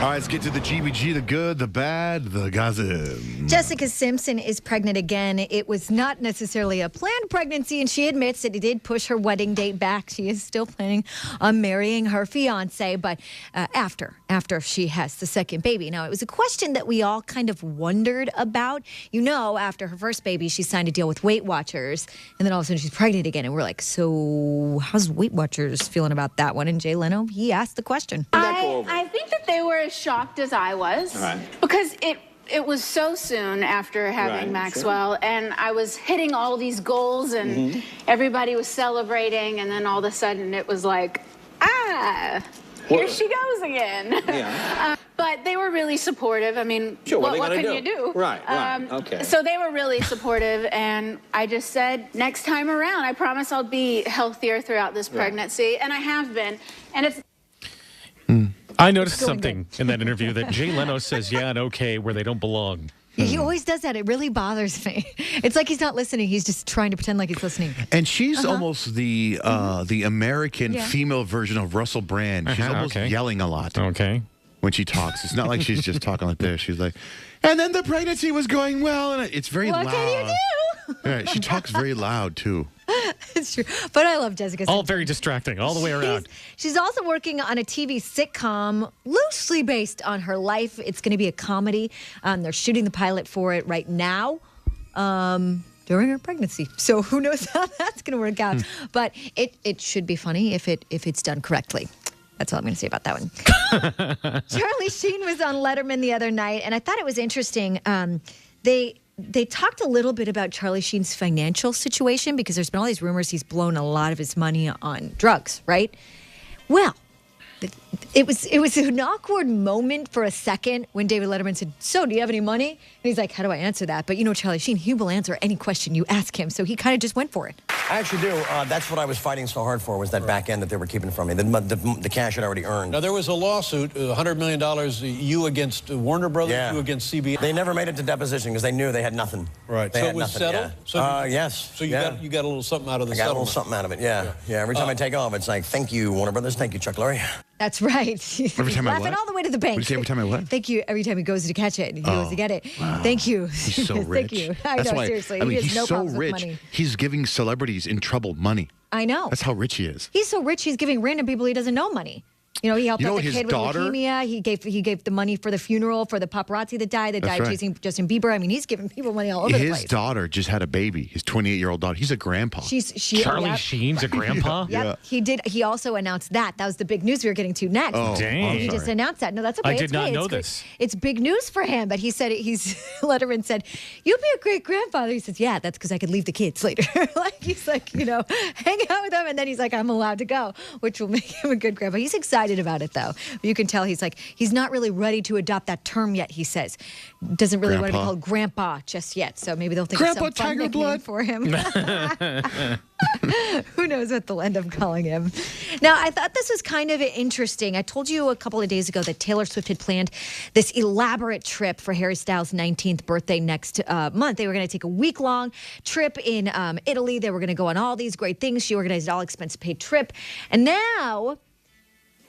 All right, let's get to the GBG, the good, the bad, the gossip. Jessica Simpson is pregnant again. It was not necessarily a planned pregnancy, and she admits that it did push her wedding date back. She is still planning on marrying her fiance, but after she has the second baby. Now, it was a question that we all kind of wondered about. You know, after her first baby, she signed a deal with Weight Watchers, and then all of a sudden she's pregnant again. And we're like, so how's Weight Watchers feeling about that one? And Jay Leno, he asked the question. I think that they were as shocked as I was, because it was so soon after having Maxwell, and I was hitting all these goals, and everybody was celebrating, and then all of a sudden it was like, here she goes again. Yeah. But they were really supportive. I mean, sure, what can you do? Right, okay. So they were really supportive, and I just said, next time around, I promise I'll be healthier throughout this pregnancy, and I have been, and it's... I noticed something in that interview that Jay Leno says yeah and okay where they don't belong. He always does that. It really bothers me. It's like he's not listening. He's just trying to pretend like he's listening. And she's almost the American female version of Russell Brand. She's almost yelling a lot. Okay. When she talks. It's not like she's just talking like this. She's like, and then the pregnancy was going well. And it's very loud. What can you do? Yeah, she talks very loud, too. It's true. But I love Jessica Simpson. All very distracting, all the way around. She's also working on a TV sitcom loosely based on her life. It's going to be a comedy. They're shooting the pilot for it right now during her pregnancy. So who knows how that's going to work out. But it should be funny if it's done correctly. That's all I'm going to say about that one. Charlie Sheen was on Letterman the other night, and I thought it was interesting. They talked a little bit about Charlie Sheen's financial situation because there's been all these rumors he's blown a lot of his money on drugs, right? Well, it was an awkward moment for a second when David Letterman said, so do you have any money? And he's like, how do I answer that? But you know, Charlie Sheen, he will answer any question you ask him. So he kind of just went for it. I actually do. That's what I was fighting so hard for, was that back end that they were keeping from me. The cash I'd already earned. Now, there was a lawsuit, $100 million, you against Warner Brothers, you against CBS. They never made it to deposition because they knew they had nothing. Right. They so had it was nothing, settled? So, yes. So you got a little something out of the settlement. I got a little settlement. something out of it, yeah. Every time I take off, it's like, thank you, Warner Brothers. Thank you, Chuck Lorre. That's right. Every time I laughing what? all the way to the bank. What do you say every time I what? Thank you. Every time he goes to catch it, he goes to get it. Wow. Thank you. He's so rich. Thank you. I know, seriously. I mean, he has he's no so problems with rich. money. He's giving celebrities in trouble money. I know. That's how rich he is. He's so rich, he's giving random people he doesn't know money. You know, he helped out the kid with leukemia. He gave the money for the funeral for the paparazzi that died chasing Justin Bieber. I mean, he's giving people money all over the place. His daughter just had a baby. His 28-year-old daughter. He's a grandpa. Charlie Sheen's a grandpa? Yep. He did. He also announced that. That was the big news we were getting to next. Oh, dang. He just announced that. No, that's okay. I did not know this. It's big news for him. But he said, Letterman said, you'd be a great grandfather. He says, yeah, that's because I could leave the kids later. He's like, you know, hang out with them. And then he's like, I'm allowed to go, which will make him a good grandpa. He's excited about it, though. You can tell he's not really ready to adopt that term yet, he says. Doesn't really want to be called grandpa just yet. So maybe they'll think of some fun nickname for him. Who knows what they'll end up calling him. Now, I thought this was kind of interesting. I told you a couple of days ago that Taylor Swift had planned this elaborate trip for Harry Styles' 19th birthday next month. They were going to take a week-long trip in Italy. They were going to go on all these great things. She organized an all-expense-paid trip. And now,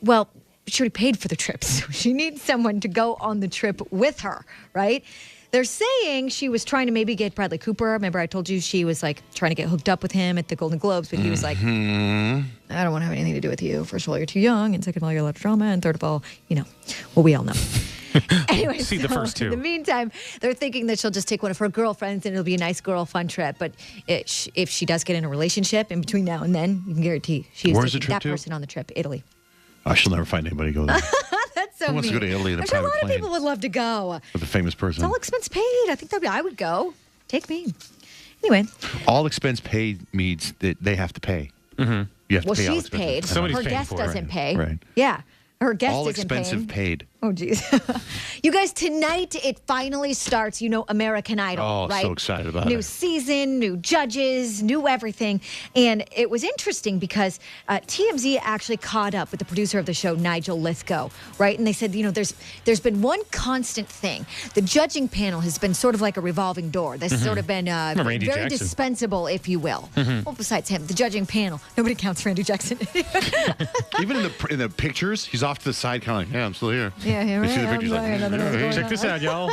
well, she already paid for the trip, so she needs someone to go on the trip with her, right? They're saying she was trying to maybe get Bradley Cooper. Remember I told you she was like trying to get hooked up with him at the Golden Globes, but he was like, I don't want to have anything to do with you. First of all, you're too young, and second of all, you're a lot of drama, and third of all, you know, well, we all know. Anyway, see the first two. In the meantime, they're thinking that she'll just take one of her girlfriends and it'll be a nice girl fun trip. But if she does get in a relationship in between now and then, you can guarantee she is taking that person on the trip, Italy. I shall never find anybody to go there. That's so Who wants to go to Italy in a I'm sure a private lot plane? of people would love to go. With a famous person. It's all expense paid. I think I would go. Take me. Anyway. All expense paid means that they have to pay. Mm-hmm. You have to pay all she's paid. Somebody's her paying guest for it. doesn't pay. Right. Yeah. Her guest all isn't expensive paying. paid. Oh, geez. You guys, tonight it finally starts, you know, American Idol, right? Oh, so excited about it. New season, new judges, new everything. And it was interesting because TMZ actually caught up with the producer of the show, Nigel Lithgow, right? And they said, you know, there's been one constant thing. The judging panel has been sort of like a revolving door. This has sort of been very Jackson. dispensable, if you will. Well, besides him, the judging panel, nobody counts Randy Jackson. Even in the pictures, he's off to the side, kind of like, yeah, I'm still here. Yeah. Yeah, You see the pictures like, Check this out, y'all.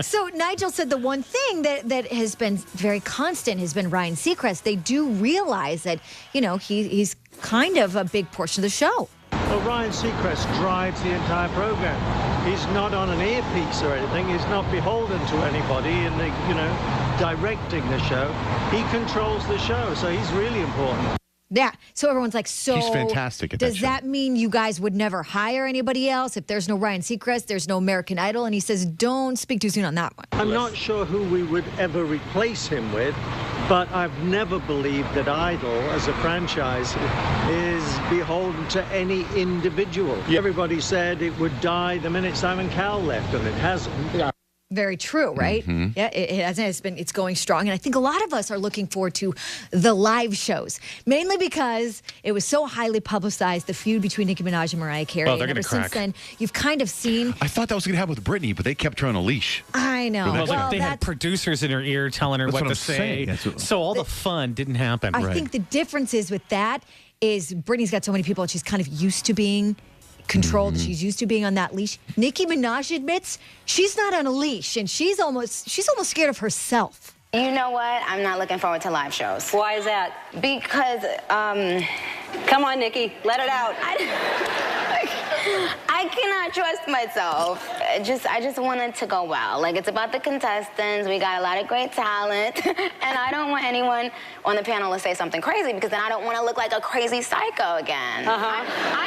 So Nigel said the one thing that has been very constant has been Ryan Seacrest. They do realize that, he's kind of a big portion of the show. Well, Ryan Seacrest drives the entire program. He's not on an earpiece or anything. He's not beholden to anybody in the, directing the show. He controls the show, so he's really important. Yeah. So everyone's like, so he's fantastic at does that show. that mean you guys would never hire anybody else? If there's no Ryan Seacrest, there's no American Idol. And he says, don't speak too soon on that one. I'm not sure who we would ever replace him with, but I've never believed that Idol as a franchise is beholden to any individual. Everybody said it would die the minute Simon Cowell left, and it hasn't. Yeah. Very true, right? Mm-hmm. Yeah, it hasn't. It's going strong. And I think a lot of us are looking forward to the live shows, mainly because it was so highly publicized, the feud between Nicki Minaj and Mariah Carey. Oh, they're and going to crack. Since then, you've kind of seen... I thought that was going to happen with Britney, but they kept her on a leash. I know. Well, they had producers in her ear telling her what to say. So all the fun didn't happen. I think the difference is with that is Britney's got so many people and she's kind of used to being controlled. She's used to being on that leash. Nicki Minaj admits she's not on a leash and she's almost scared of herself. You know what? I'm not looking forward to live shows. Why is that? Because, Come on, Nikki, let it out. I cannot trust myself. I just want it to go well. Like, it's about the contestants. We got a lot of great talent. And I don't want anyone on the panel to say something crazy because then I don't want to look like a crazy psycho again. I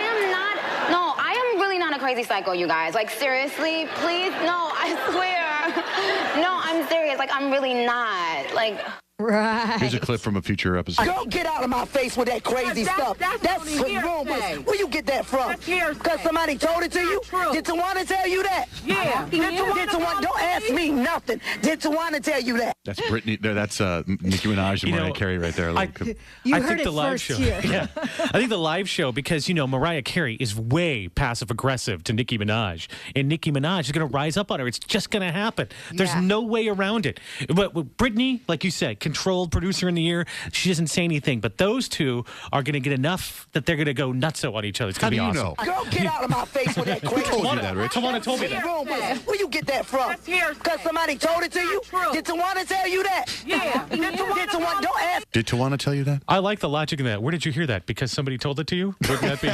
am really not a crazy psycho, you guys. Like, seriously, please, no, I swear. No, I'm serious. Like, I'm really not. Like... Right. Here's a clip from a future episode. Girl, get out of my face with that crazy stuff. That's rumors. Where you get that from? Because somebody told it to you? Did Tawana tell you that? Yeah. Did Tawana, don't ask me nothing. Did Tawana tell you that? That's Britney. That's Nicki Minaj and Mariah Carey right there. I heard think it the live first show. here. Yeah, I think the live show because Mariah Carey is way passive aggressive to Nicki Minaj, and Nicki Minaj is going to rise up on her. It's just going to happen. There's no way around it. But with Britney, like you said, controlled producer in the ear. She doesn't say anything, but those two are going to get enough that they're going to go nutso on each other. It's going to be awesome. Girl, get out of my face with that crazy Who told you that, Rich? Tawana told me that. Rumors. Where you get that from? Because somebody told it to you? Did Tawana tell you that? Yeah. Did Tawana, don't ask. Did Tawana tell you that? I like the logic in that. Where did you hear that? Because somebody told it to you? Wouldn't that be?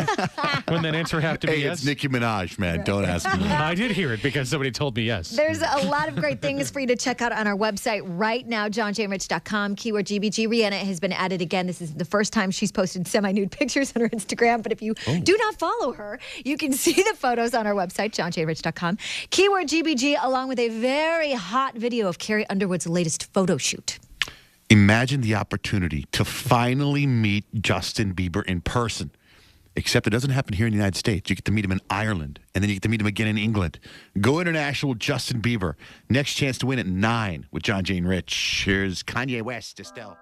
Wouldn't that answer have to be yes? It's Nicki Minaj, man. Don't ask me. I did hear it because somebody told me yes. There's a lot of great things for you to check out on our website right now, johnjaneRich.com, keyword GBG. Rihanna has been added again. This is the first time she's posted semi-nude pictures on her Instagram, but if you do not follow her, you can see the photos on our website, johnjaneRich.com. Keyword GBG, along with a very hot video of Carrie Underwood's latest photo shoot. Imagine the opportunity to finally meet Justin Bieber in person. Except it doesn't happen here in the United States. You get to meet him in Ireland, and then you get to meet him again in England. Go international with Justin Bieber. Next chance to win at 9 with John Jane Rich. Here's Kanye West, Estelle.